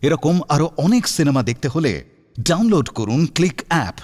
এরকম আরো অনেক সিনেমা দেখতে হলে ডাউনলোড করুন ক্লিক অ্যাপ।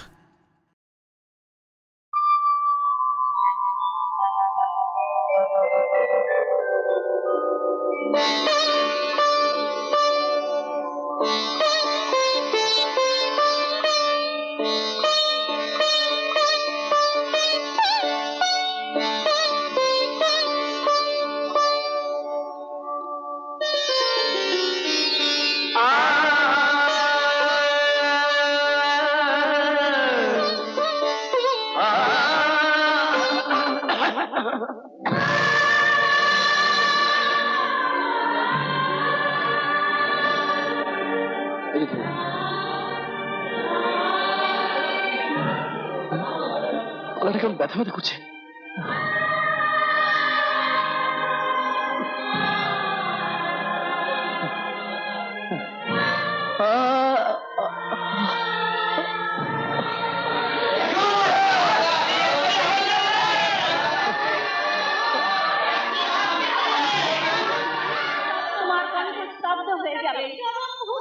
গলাটা কেমন ব্যথা ব্যথা করছে। তোমার কণ্ঠ স্তব্ধ হয়ে যাবে,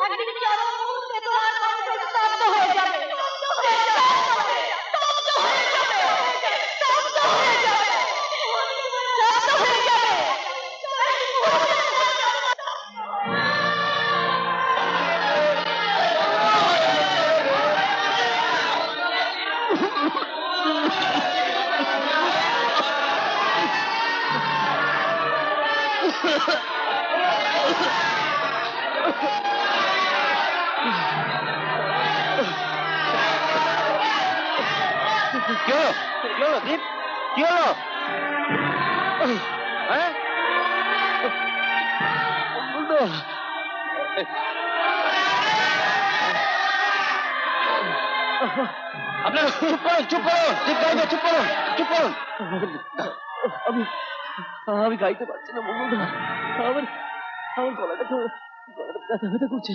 একদিন চরম মুহূর্তে তোমার কণ্ঠ স্তব্ধ হয়ে যাবে, স্তব্ধ হয়ে যাবে, স্তব্ধ হয়ে যাবে, স্তব্ধ হয়ে যাবে, স্তব্ধ হয়ে যাবে। কি হলো? কি হলো দীপ? কি হলো? হ্যাঁ? আপনারা চুপ করুন, চুপ করুন, দীপ গাইবে, চুপ করুন, চুপ করুন। আমি গাইতে পারছি না মঙ্গলদা। আমার আমার গলাটা ব্যথা ব্যথা করছে।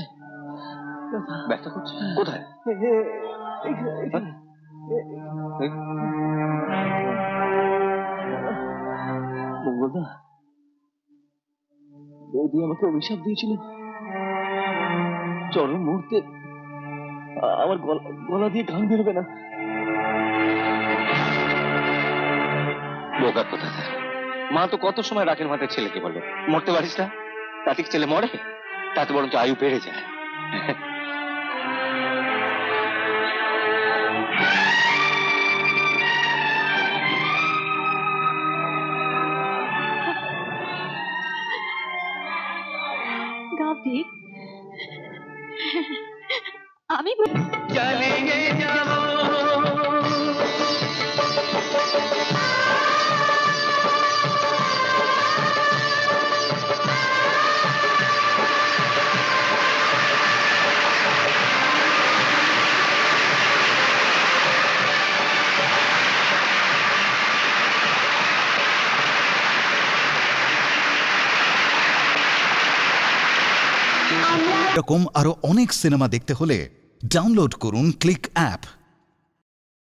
ব্যথা করছে কোথায়? এখানে। মঙ্গলদা, বৌদি আমাকে অভিশাপ দিয়েছিল চরম মুহূর্তে আমার গলা দিয়ে গান বেরোবে না। বোকা কোথা থাকে, মা তো কত সময় রাখের মাথায় ছেলেকে বলবে মরতে পারিস না, তাতে ছেলে মরে, তাতে বরঞ্চ আয়ু বেড়ে যায়। গাভী, আমি চালিয়ে যাব এরকম আরো অনেক সিনেমা দেখতে হলে ডাউনলোড করুন ক্লিক অ্যাপ।